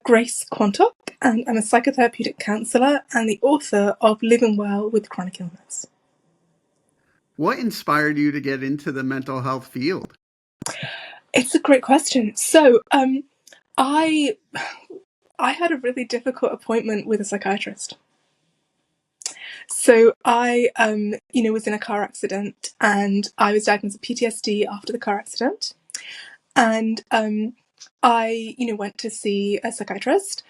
Grace Quantock, and I'm a psychotherapeutic counsellor and the author of Living Well with Chronic Illness. What inspired you to get into the mental health field? It's a great question. So, I had a really difficult appointment with a psychiatrist. So I, was in a car accident, and I was diagnosed with PTSD after the car accident. And I, went to see a psychiatrist,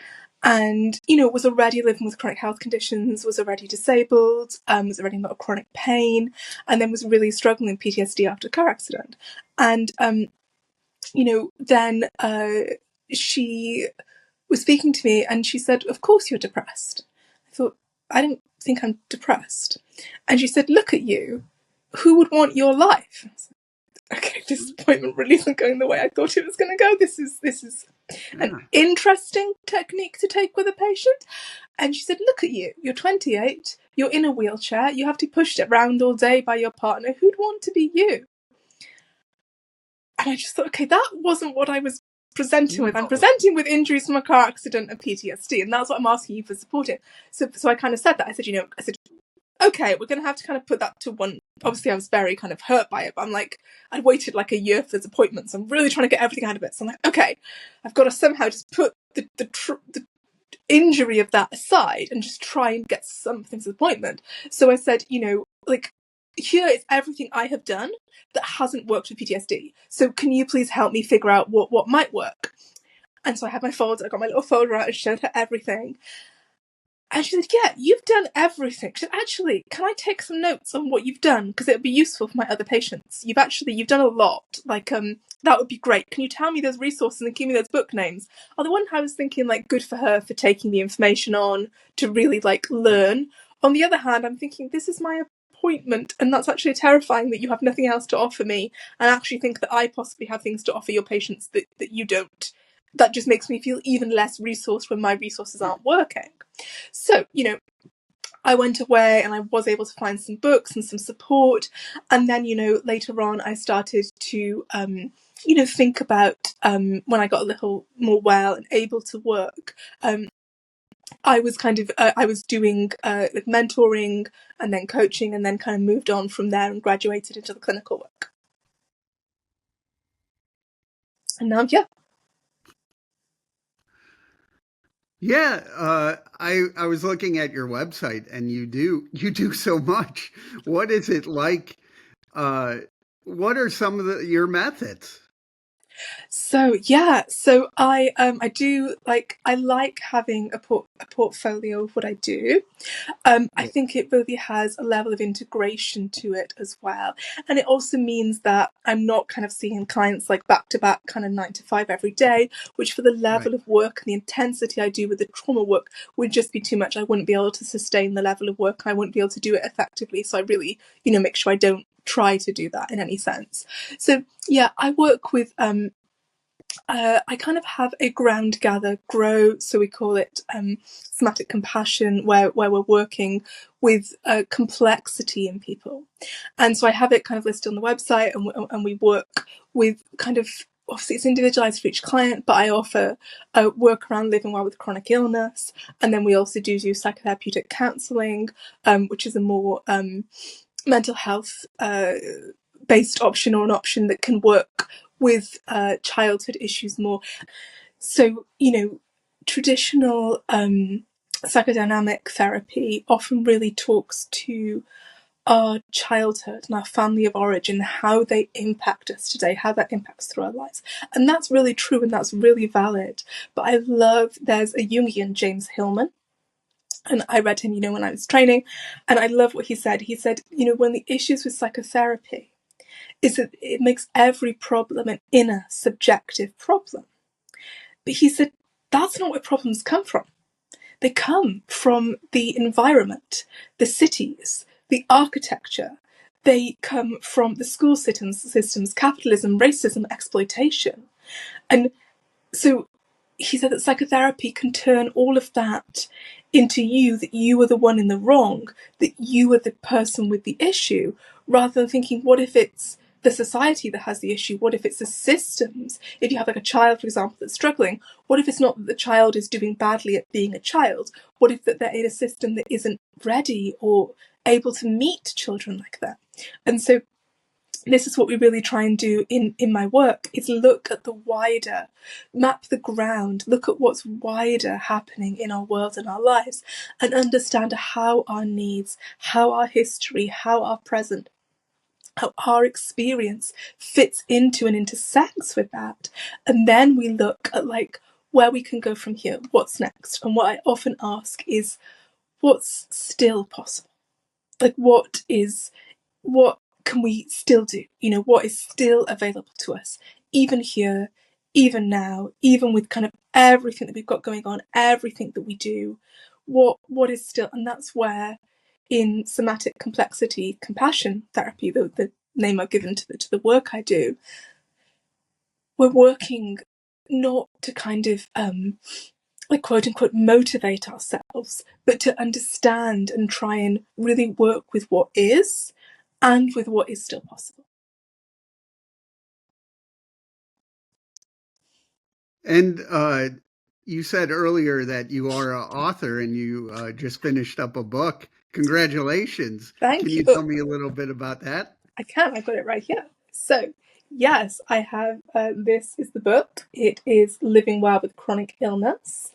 and, was already living with chronic health conditions, was already disabled, was already in a lot of chronic pain, and then was really struggling with PTSD after the car accident. And, then she was speaking to me, and she said, "Of course you're depressed." I thought, I don't think I'm depressed. And she said, "Look at you. Who would want your life?" I was like, okay, this appointment really isn't going the way I thought it was going to go. This is an interesting technique to take with a patient. And she said, "Look at you. You're 28. You're in a wheelchair. You have to be pushed around all day by your partner. Who'd want to be you?" And I just thought, okay, that wasn't what I was presenting with. I'm presenting with injuries from a car accident and PTSD, and that's what I'm asking you for support in. So I kind of said that. I said, okay, we're going to have to kind of put that to one. Obviously, I was very kind of hurt by it, but I'm like, I'd waited like a year for this appointment, so I'm really trying to get everything out of it. So I'm like, okay, I've got to somehow just put the injury of that aside and just try and get something to the appointment. So I said, here is everything I have done that hasn't worked with PTSD. So can you please help me figure out what might work? And so I had my folder, I got my little folder out and showed her everything. And she said, "Yeah, you've done everything." She said, "Actually, can I take some notes on what you've done? Because it would be useful for my other patients. You've done a lot. That would be great. Can you tell me those resources and give me those book names?" On the one hand, I was thinking, good for her for taking the information on to really, learn. On the other hand, I'm thinking, this is my appointment, and that's actually terrifying that you have nothing else to offer me, and actually think that I possibly have things to offer your patients that you don't. That just makes me feel even less resourced when my resources aren't working. So, I went away and I was able to find some books and some support. And then, later on, I started to, think about when I got a little more well and able to work. I was I was doing mentoring and then coaching, and then kind of moved on from there and graduated into the clinical work. And now, yeah. Yeah, I was looking at your website, and you do so much. What is it like? What are some of your methods? So I do I like having a portfolio of what I do. I think it really has a level of integration to it as well, and it also means that I'm not kind of seeing clients back to back, kind of 9 to 5 every day, which for the level of work and the intensity I do with the trauma work would just be too much. I wouldn't be able to sustain the level of work. I wouldn't be able to do it effectively. So I really, make sure I don't try to do that in any sense. So yeah, I work with I kind of have a ground, gather, grow, so we call it somatic compassion, where we're working with complexity in people. And so I have it kind of listed on the website, and we work with kind of, obviously it's individualized for each client, but I offer work around living well with chronic illness. And then we also do psychotherapeutic counselling, which is a more mental health based option, or an option that can work with childhood issues more. So, traditional psychodynamic therapy often really talks to our childhood and our family of origin, how they impact us today, how that impacts through our lives. And that's really true, and that's really valid. But I love, there's a Jungian, James Hillman, and I read him, when I was training, and I love what he said. He said, when the issues with psychotherapy is that it makes every problem an inner subjective problem. But he said, that's not where problems come from. They come from the environment, the cities, the architecture. They come from the school systems, capitalism, racism, exploitation. And so he said that psychotherapy can turn all of that into you, that you are the one in the wrong, that you are the person with the issue, rather than thinking, what if it's the society that has the issue? What if it's the systems? If you have like a child, for example, that's struggling, what if it's not that the child is doing badly at being a child? What if that they're in a system that isn't ready or able to meet children like that? And so this is what we really try and do in my work, is look at the wider, map the ground, look at what's wider happening in our world and our lives, and understand how our needs, how our history, how our present, how our experience fits into and intersects with that. And then we look at like where we can go from here, what's next. And what I often ask is, what's still possible? Like what can we still do? What is still available to us, even here, even now, even with kind of everything that we've got going on, everything that we do, what is still. And that's where in somatic complexity compassion therapy, the name I've given to the work I do, we're working not to kind of like quote unquote motivate ourselves, but to understand and try and really work with what is and with what is still possible. And you said earlier that you are an author and you just finished up a book. Congratulations. Thank Can you. you tell me a little bit about that? I can. I've got it right here. So, yes, I have. This is the book. It is Living Well with Chronic Illness.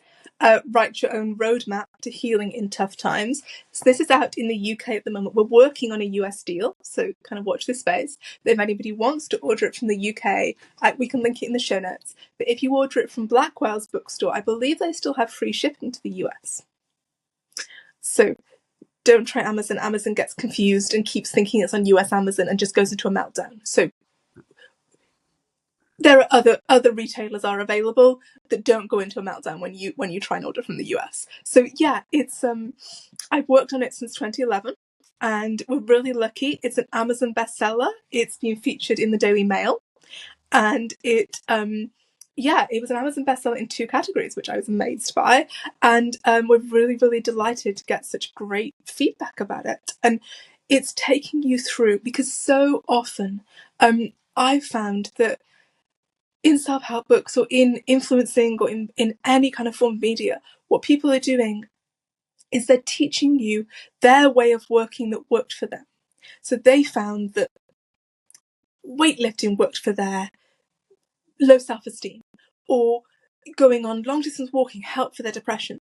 Write Your Own Roadmap to Healing in Tough Times. So this is out in the UK at the moment. We're working on a US deal, so kind of watch this space. But if anybody wants to order it from the UK, we can link it in the show notes. But if you order it from Blackwell's bookstore, I believe they still have free shipping to the US. So don't try Amazon. Amazon gets confused and keeps thinking it's on US Amazon and just goes into a meltdown. So there are other retailers are available that don't go into a meltdown when you try and order from the US. So yeah, it's I've worked on it since 2011, and we're really lucky. It's an Amazon bestseller. It's been featured in the Daily Mail, and it was an Amazon bestseller in 2 categories, which I was amazed by. And we're really, really delighted to get such great feedback about it. And it's taking you through, because so often I've found that in self-help books or in influencing or in any kind of form of media, what people are doing is they're teaching you their way of working that worked for them. So they found that weightlifting worked for their low self-esteem, or going on long distance walking helped for their depression.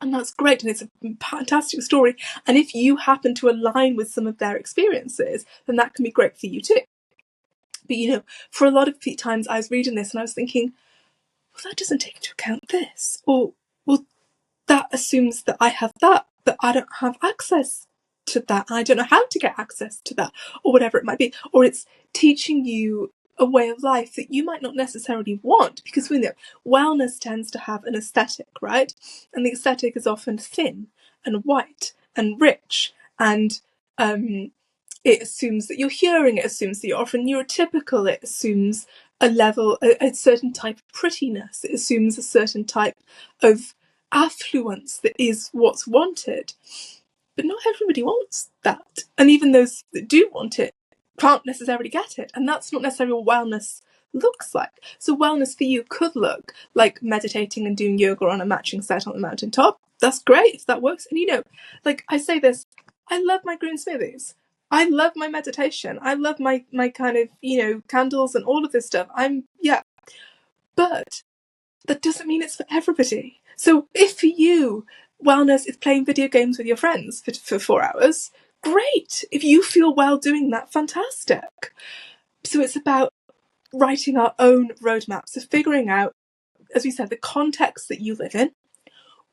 And that's great, and it's a fantastic story. And if you happen to align with some of their experiences, then that can be great for you too. But for a lot of times I was reading this and I was thinking, well, that doesn't take into account this, or well, that assumes that I have that, but I don't have access to that. I don't know how to get access to that, or whatever it might be. Or it's teaching you a way of life that you might not necessarily want, because we know wellness tends to have an aesthetic, right? And the aesthetic is often thin and white and rich, and it assumes that you're hearing, it assumes that you're often neurotypical, it assumes a certain type of prettiness, it assumes a certain type of affluence that is what's wanted. But not everybody wants that. And even those that do want it can't necessarily get it. And that's not necessarily what wellness looks like. So wellness for you could look like meditating and doing yoga on a matching set on the mountaintop. That's great if that works. And like I say this, I love my green smoothies. I love my meditation. I love my kind of, candles and all of this stuff. But that doesn't mean it's for everybody. So if for you, wellness is playing video games with your friends for 4 hours, great. If you feel well doing that, fantastic. So it's about writing our own roadmaps, so figuring out, as we said, the context that you live in,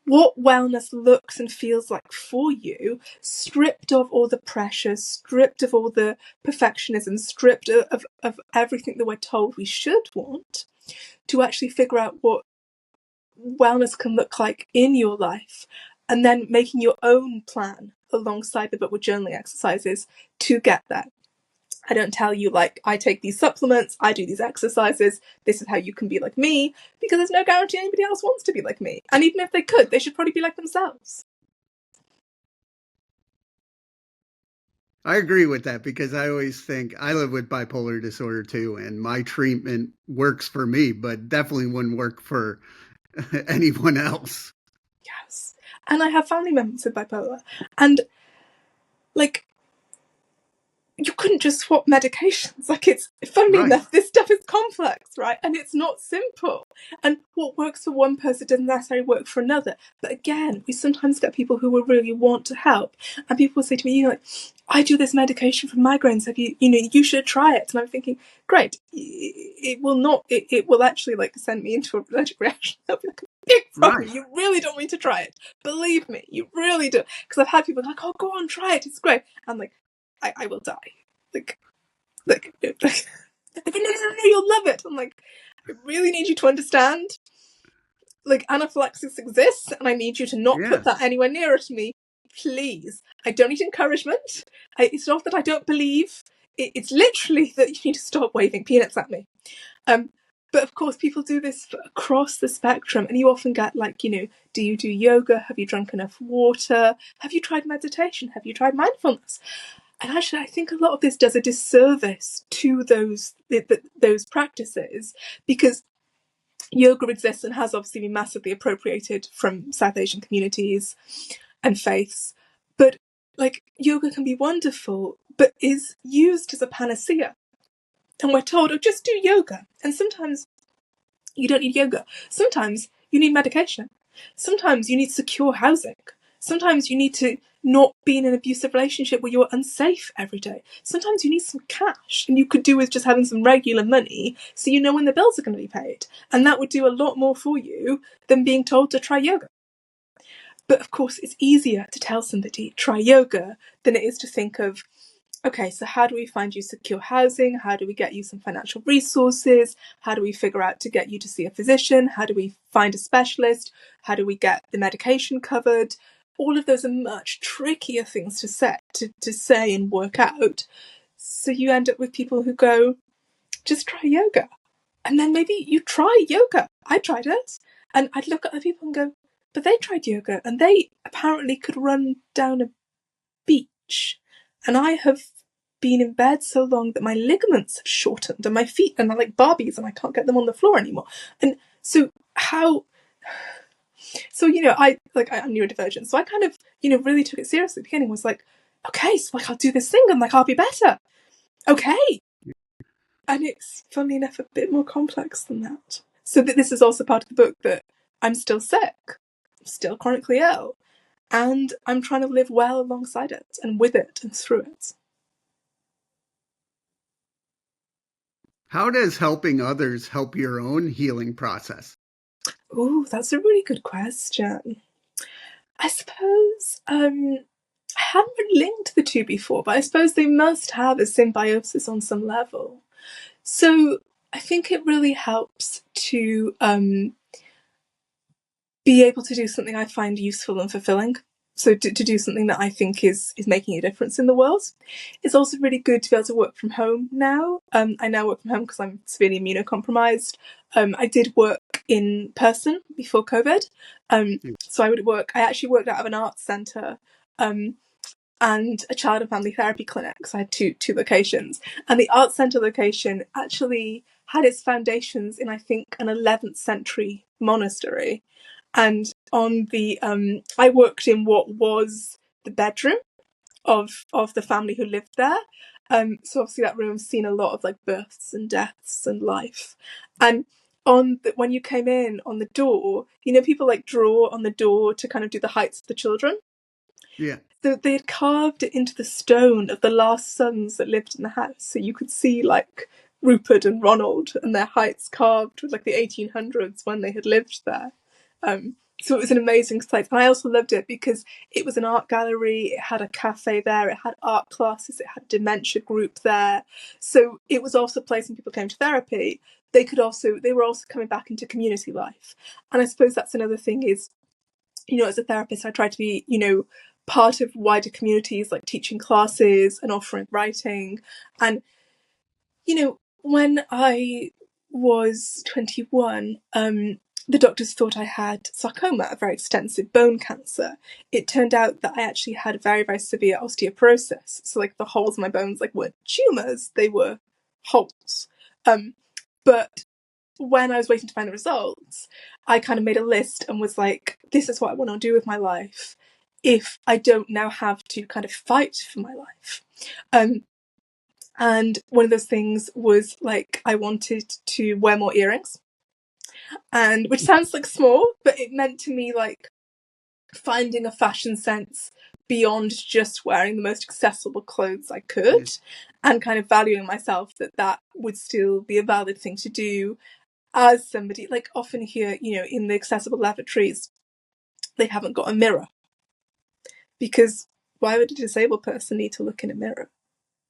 what wellness looks and feels like for you, stripped of all the pressure, stripped of all the perfectionism, stripped of everything that we're told we should want, to actually figure out what wellness can look like in your life, and then making your own plan alongside the book with journaling exercises to get there. I don't tell you, like, I take these supplements, I do these exercises, this is how you can be like me, because there's no guarantee anybody else wants to be like me. And even if they could, they should probably be like themselves. I agree with that because I always think I live with bipolar disorder too, and my treatment works for me, but definitely wouldn't work for anyone else. Yes. And I have family members with bipolar. And like, you couldn't just swap medications. Like, it's funnily Right, enough, this stuff is complex, right? And it's not simple. And what works for one person doesn't necessarily work for another. But again, we sometimes get people who will really want to help, and people will say to me, like, I do this medication for migraines. Have you should try it. And I'm thinking, great. It will not. It will actually like send me into a allergic reaction. I'll be like, big right. problem. You really don't need to try it. Believe me, you really do. Because I've had people like, oh, go on, try it. It's great. I'm like, I will die. Like, no, you'll love it. I'm like, I really need you to understand, like, anaphylaxis exists, and I need you to not Yeah, put that anywhere nearer to me, please. I don't need encouragement. It's not that I don't believe. It's literally that you need to stop waving peanuts at me. Um, but of course, people do this across the spectrum, and you often get like, do you do yoga? Have you drunk enough water? Have you tried meditation? Have you tried mindfulness? And actually, I think a lot of this does a disservice to those practices, because yoga exists and has obviously been massively appropriated from South Asian communities and faiths. But like, yoga can be wonderful, but is used as a panacea. And we're told, oh, just do yoga. And sometimes you don't need yoga. Sometimes you need medication. Sometimes you need secure housing. Sometimes you need to not be in an abusive relationship where you're unsafe every day. Sometimes you need some cash, and you could do with just having some regular money so you know when the bills are going to be paid. And that would do a lot more for you than being told to try yoga. But of course, it's easier to tell somebody, try yoga, than it is to think of, okay, so how do we find you secure housing? How do we get you some financial resources? How do we figure out to get you to see a physician? How do we find a specialist? How do we get the medication covered? All of those are much trickier things to say and work out. So you end up with people who go, just try yoga. And then maybe you try yoga. I tried it. And I'd look at other people and go, but they tried yoga and they apparently could run down a beach. And I have been in bed so long that my ligaments have shortened and my feet are like Barbies and I can't get them on the floor anymore. And so I'm neurodivergent. So I kind of, really took it seriously at the beginning, was like, okay, so like I'll do this thing and like I'll be better. Okay. And it's, funnily enough, a bit more complex than that. So that this is also part of the book, that I'm still sick, I'm still chronically ill, and I'm trying to live well alongside it and with it and through it. how does helping others help your own healing process? Oh, that's a really good question. I suppose I haven't linked the two before, but I suppose they must have a symbiosis on some level. So I think it really helps to be able to do something I find useful and fulfilling. So to do something that I think is making a difference in the world. It's also really good to be able to work from home now. I now work from home because I'm severely immunocompromised. I did work in person before COVID. So I actually worked out of an arts centre and a child and family therapy clinic. So I had two locations. And the arts centre location actually had its foundations in, I think, an 11th century monastery. And I worked in what was the bedroom of the family who lived there. So obviously that room's seen a lot of like births and deaths and life. And when you came in on the door, people like draw on the door to kind of do the heights of the children. Yeah. So they had carved it into the stone of the last sons that lived in the house. So you could see like Rupert and Ronald and their heights carved with like the 1800s when they had lived there. So it was an amazing sight. And I also loved it because it was an art gallery, it had a cafe there, it had art classes, it had a dementia group there. So it was also a place when people came to therapy, they were also coming back into community life. And I suppose that's another thing is, as a therapist, I try to be, part of wider communities, like teaching classes and offering writing. And, when I was 21, the doctors thought I had sarcoma, a very extensive bone cancer. It turned out that I actually had very, very severe osteoporosis. So like the holes in my bones weren't tumours, they were holes. But when I was waiting to find the results, I kind of made a list and was like, this is what I want to do with my life if I don't now have to kind of fight for my life. And one of those things was like, I wanted to wear more earrings. And which sounds like small, but it meant to me like finding a fashion sense beyond just wearing the most accessible clothes I could, and kind of valuing myself that would still be a valid thing to do as somebody. Like often here, in the accessible lavatories, they haven't got a mirror, because why would a disabled person need to look in a mirror?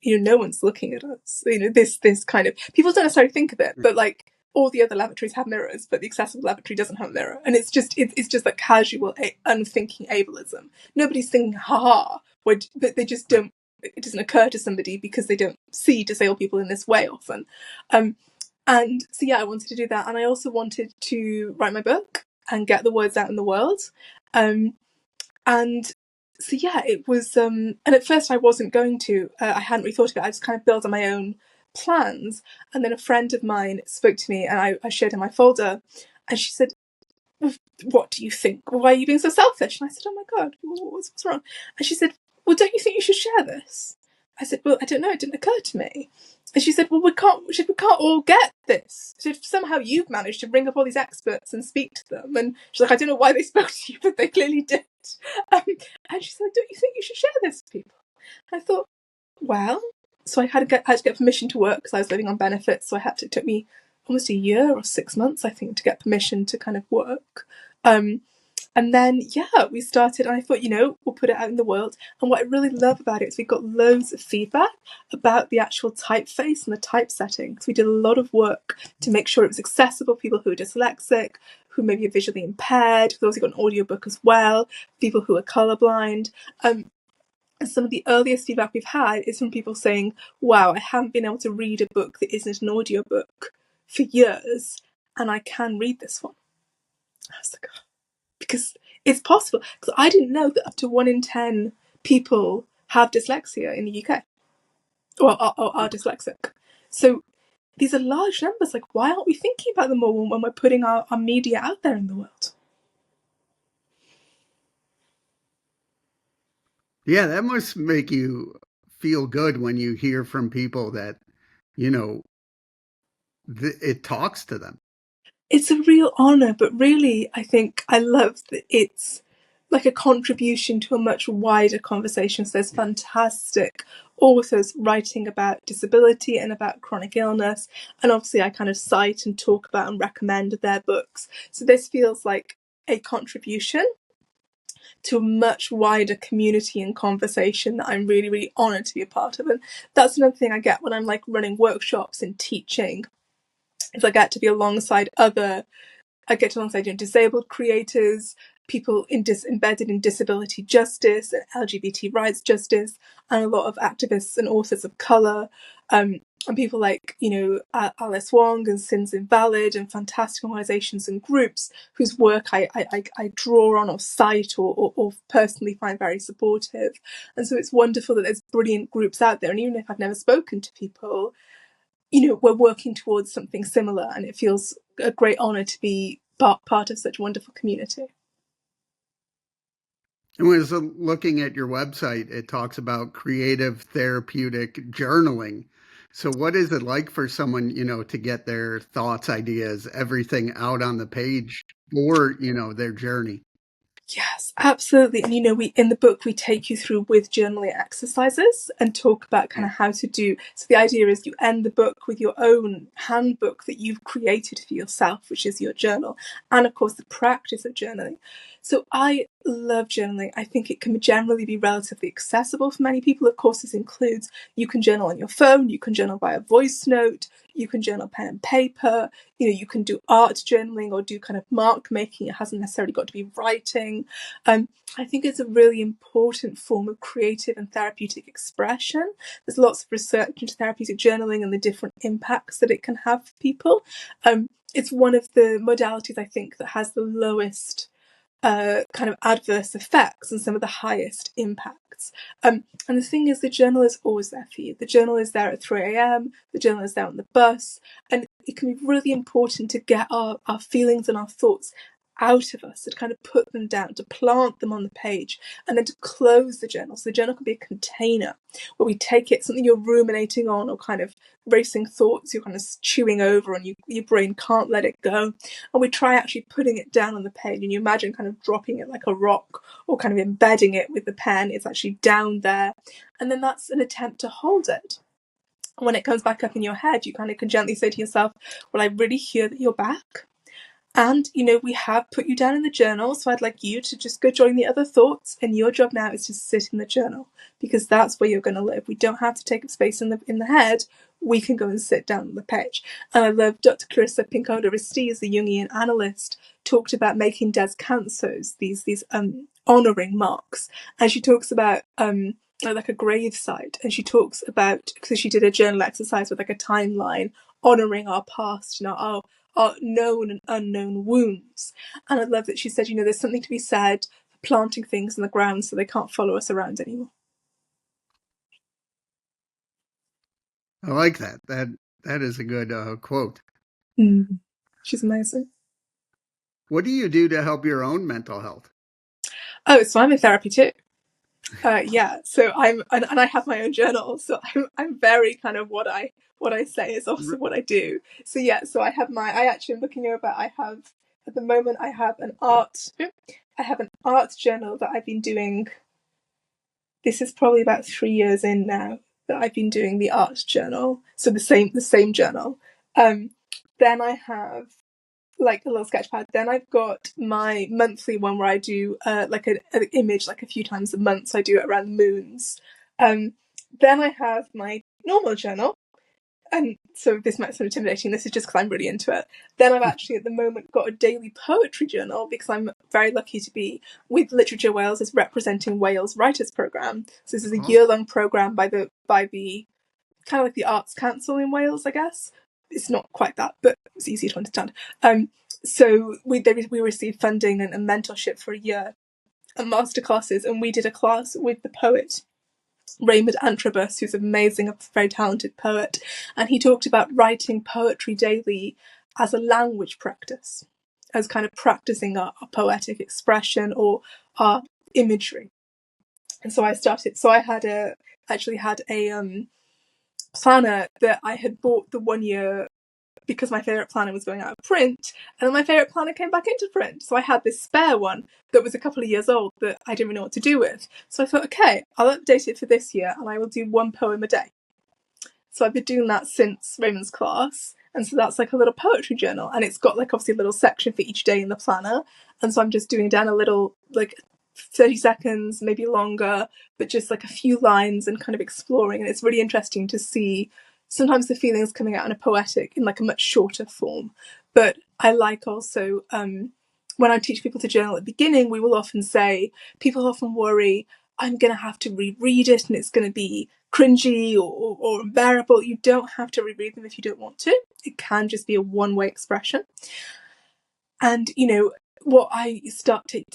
No one's looking at us. This kind of, people don't necessarily think of it, but like all the other lavatories have mirrors, but the accessible lavatory doesn't have a mirror. And it's just like casual, unthinking ableism. Nobody's thinking, ha, but they just don't, it doesn't occur to somebody because they don't see disabled people in this way often. And so, yeah, I wanted to do that. And I also wanted to write my book and get the words out in the world. And so, yeah, it was, and at first I wasn't going to, I hadn't really thought of it. I just kind of built on my own plans. And then a friend of mine spoke to me, and I showed her my folder, and she said, what do you think? Why are you being so selfish? And I said, oh my God, what's wrong? And she said, well, don't you think you should share this? I said, well, I don't know, it didn't occur to me. And she said, well, we can't all get this. So if somehow you've managed to bring up all these experts and speak to them, and she's like, I don't know why they spoke to you, but they clearly did. And she said, don't you think you should share this with people? I thought, well, so I had to get permission to work because I was living on benefits. So it took me almost a year or 6 months, I think, to get permission to kind of work. And then, yeah, we started, and I thought, we'll put it out in the world. And what I really love about it is we got loads of feedback about the actual typeface and the typesetting. So we did a lot of work to make sure it was accessible. People who are dyslexic, who maybe are visually impaired. We've also got an audiobook as well. People who are colourblind. And some of the earliest feedback we've had is from people saying, wow, I haven't been able to read a book that isn't an audiobook for years, and I can read this one. I was like, oh, because it's possible. Because I didn't know that up to 1 in 10 people have dyslexia in the UK, or are dyslexic. So these are large numbers. Like, why aren't we thinking about them more when we're putting our media out there in the world? Yeah, that must make you feel good when you hear from people that, it talks to them. It's a real honour, but really, I think I love that it's like a contribution to a much wider conversation. So there's fantastic authors writing about disability and about chronic illness, and obviously I kind of cite and talk about and recommend their books. So this feels like a contribution to a much wider community and conversation that I'm really, really honoured to be a part of. And that's another thing I get when I'm like running workshops and teaching, is I get to be alongside disabled creators, people embedded in disability justice and LGBT rights justice, and a lot of activists and authors of colour, and people like, Alice Wong and Sins Invalid, and fantastic organisations and groups whose work I draw on or cite or personally find very supportive. And so it's wonderful that there's brilliant groups out there. And even if I've never spoken to people, we're working towards something similar, and it feels a great honour to be part of such a wonderful community. And when I was looking at your website, it talks about creative therapeutic journaling. So what is it like for someone, to get their thoughts, ideas, everything out on the page for, their journey? Yes, absolutely. And we in the book we take you through with journaling exercises and talk about kind of how to do. So the idea is you end the book with your own handbook that you've created for yourself, which is your journal, and of course the practice of journaling. So I love journaling. I think it can generally be relatively accessible for many people. Of course, this includes you can journal on your phone, you can journal via voice note, you can journal pen and paper, you can do art journaling or do kind of mark making. It hasn't necessarily got to be writing. I think it's a really important form of creative and therapeutic expression. There's lots of research into therapeutic journaling and the different impacts that it can have for people. It's one of the modalities, I think, that has the lowest kind of adverse effects and some of the highest impacts. And the thing is, the journal is always there for you. The journal is there at 3 a.m, the journal is there on the bus, and it can be really important to get our feelings and our thoughts out of us, to kind of put them down, to plant them on the page, and then to close the journal. So the journal can be a container where we take it, something you're ruminating on or kind of racing thoughts you're kind of chewing over and your brain can't let it go. And we try actually putting it down on the page, and you imagine kind of dropping it like a rock or kind of embedding it with the pen. It's actually down there. And then that's an attempt to hold it. And when it comes back up in your head, you kind of can gently say to yourself, well, I really hear that you're back. And, we have put you down in the journal, so I'd like you to just go join the other thoughts, and your job now is to sit in the journal, because that's where you're going to live. We don't have to take up space in the head. We can go and sit down on the page. And I love Dr. Clarissa Pinkola-Ristiz, the Jungian analyst, talked about making des cansos, these honouring marks. And she talks about like a grave site, and she talks about, because she did a journal exercise with like a timeline honouring our past, our known and unknown wounds. And I love that she said, there's something to be said for planting things in the ground so they can't follow us around anymore. I like that. That is a good quote. She's amazing. What do you do to help your own mental health? Oh, so I'm in therapy too. Yeah, so and I have my own journal, so I'm very kind of what I say is also what I do. So yeah, so I actually am looking over. At the moment I have an art journal that I've been doing. This is probably about 3 years in now that I've been doing the art journal. So the same journal. Then I have like a little sketch pad. Then I've got my monthly one where I do like an image like a few times a month. So I do it around moons. Then I have my normal journal. And so this might sound intimidating. This is just because I'm really into it. Then I've actually at the moment got a daily poetry journal, because I'm very lucky to be with Literature Wales as representing Wales Writers Programme. So this is a year-long programme by the kind of like the Arts Council in Wales, I guess. It's not quite that, but it's easy to understand. So we received funding and mentorship for a year and masterclasses, and we did a class with the poet Raymond Antrobus, who's amazing, a very talented poet, and he talked about writing poetry daily as a language practice, as kind of practicing our poetic expression or our imagery. And so I actually had a planner that I had bought the 1 year because my favourite planner was going out of print, and then my favourite planner came back into print. So I had this spare one that was a couple of years old that I didn't really know what to do with. So I thought, okay, I'll update it for this year and I will do 1 poem a day. So I've been doing that since Raymond's class. And so that's like a little poetry journal, and it's got like obviously a little section for each day in the planner. And so I'm just doing down a little, like 30 seconds, maybe longer, but just like a few lines and kind of exploring. And it's really interesting to see sometimes the feelings coming out in a poetic, in like a much shorter form. But I like also, when I teach people to journal at the beginning, we will often say, people often worry, I'm going to have to reread it and it's going to be cringy or unbearable. You don't have to reread them if you don't want to. It can just be a one-way expression. And, what I started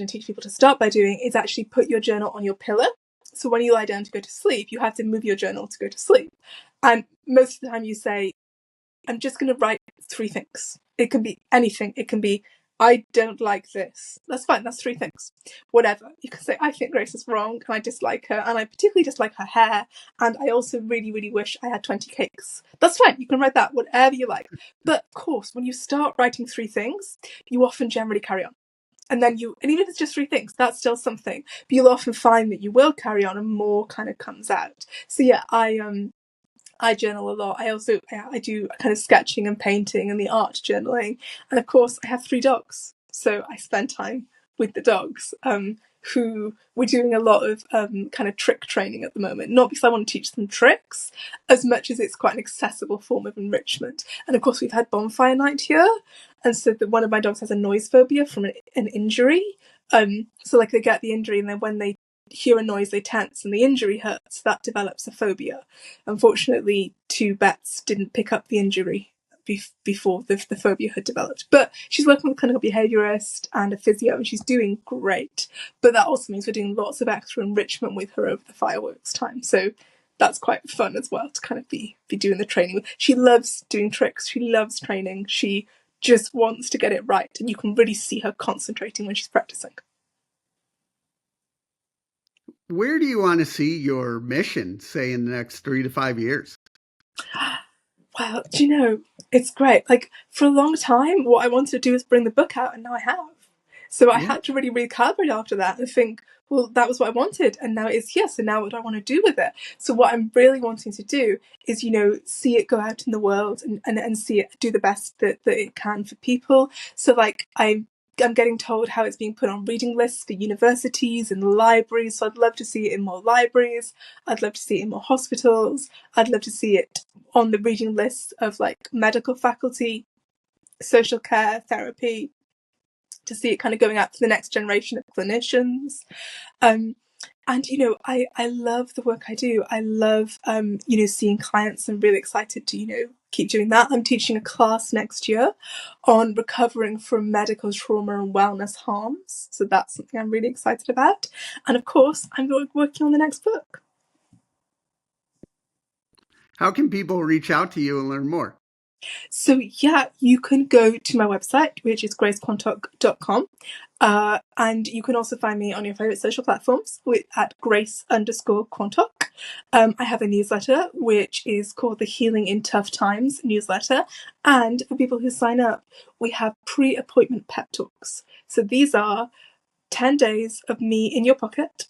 and teach people to start by doing is actually put your journal on your pillow. So when you lie down to go to sleep, you have to move your journal to go to sleep. And most of the time you say, I'm just going to write 3 things. It can be anything. It can be, I don't like this. That's fine. That's 3 things. Whatever. You can say, I think Grace is wrong and I dislike her, and I particularly dislike her hair, and I also really, really wish I had 20 cakes. That's fine. You can write that, whatever you like. But of course, when you start writing 3 things, you often generally carry on. And then and even if it's just 3 things, that's still something. But you'll often find that you will carry on and more kind of comes out. So yeah, I journal a lot. I do kind of sketching and painting and the art journaling. And of course, I have 3 dogs. So I spend time with the dogs, who we're doing a lot of kind of trick training at the moment. Not because I want to teach them tricks, as much as it's quite an accessible form of enrichment. And of course, we've had bonfire night here, and so one of my dogs has a noise phobia from an injury. So like they get the injury, and then when they hear a noise, they tense, and the injury hurts. That develops a phobia. Unfortunately, 2 vets didn't pick up the injury before the phobia had developed. But she's working with a clinical behaviourist and a physio, and she's doing great. But that also means we're doing lots of extra enrichment with her over the fireworks time. So that's quite fun as well to kind of be doing the training. She loves doing tricks. She loves training. She just wants to get it right. And you can really see her concentrating when she's practicing. Where do you want to see your mission, say, in the next 3 to 5 years? Well, do you know, it's great. Like, for a long time, what I wanted to do is bring the book out, and now I have. So I had to really recalibrate after that and think, well, that was what I wanted, and now it is here. So now what do I want to do with it? So what I'm really wanting to do is, see it go out in the world and see it do the best that it can for people. So like I'm getting told how it's being put on reading lists for universities and libraries. So I'd love to see it in more libraries. I'd love to see it in more hospitals. I'd love to see it on the reading lists of like medical faculty, social care, therapy, to see it kind of going out to the next generation of clinicians. And, I love the work I do. I love, seeing clients. I'm really excited to, keep doing that. I'm teaching a class next year on recovering from medical trauma and wellness harms. So that's something I'm really excited about. And of course, I'm working on the next book. How can people reach out to you and learn more? So yeah, you can go to my website, which is gracequantock.com. And you can also find me on your favourite social platforms at grace_Quantock. I have a newsletter, which is called the Healing in Tough Times newsletter. And for people who sign up, we have pre-appointment pep talks. So these are 10 days of me in your pocket,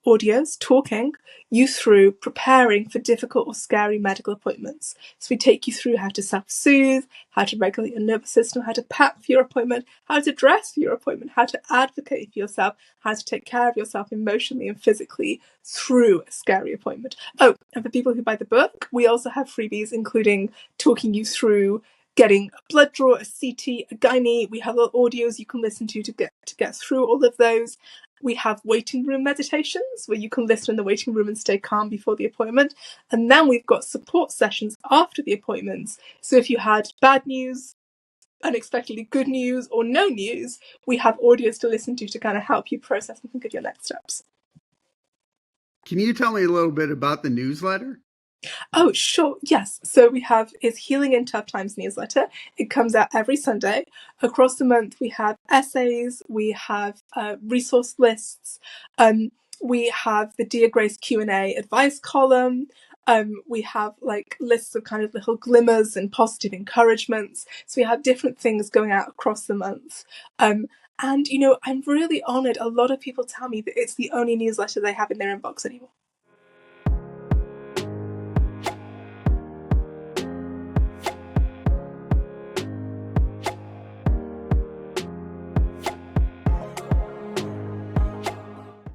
audios, talking you through preparing for difficult or scary medical appointments. So we take you through how to self-soothe, how to regulate your nervous system, how to pack for your appointment, how to dress for your appointment, how to advocate for yourself, how to take care of yourself emotionally and physically through a scary appointment. Oh, and for people who buy the book, we also have freebies, including talking you through getting a blood draw, a CT, a gynae. We have little audios you can listen to get through all of those. We have waiting room meditations where you can listen in the waiting room and stay calm before the appointment. And then we've got support sessions after the appointments. So if you had bad news, unexpectedly good news, or no news, we have audios to listen to kind of help you process and think of your next steps. Can you tell me a little bit about the newsletter? Oh, sure. Yes. So we have is Healing in Tough Times newsletter. It comes out every Sunday. Across the month, we have essays, we have resource lists, we have the Dear Grace Q&A advice column. We have like lists of kind of little glimmers and positive encouragements. So we have different things going out across the month. And, I'm really honoured. A lot of people tell me that it's the only newsletter they have in their inbox anymore.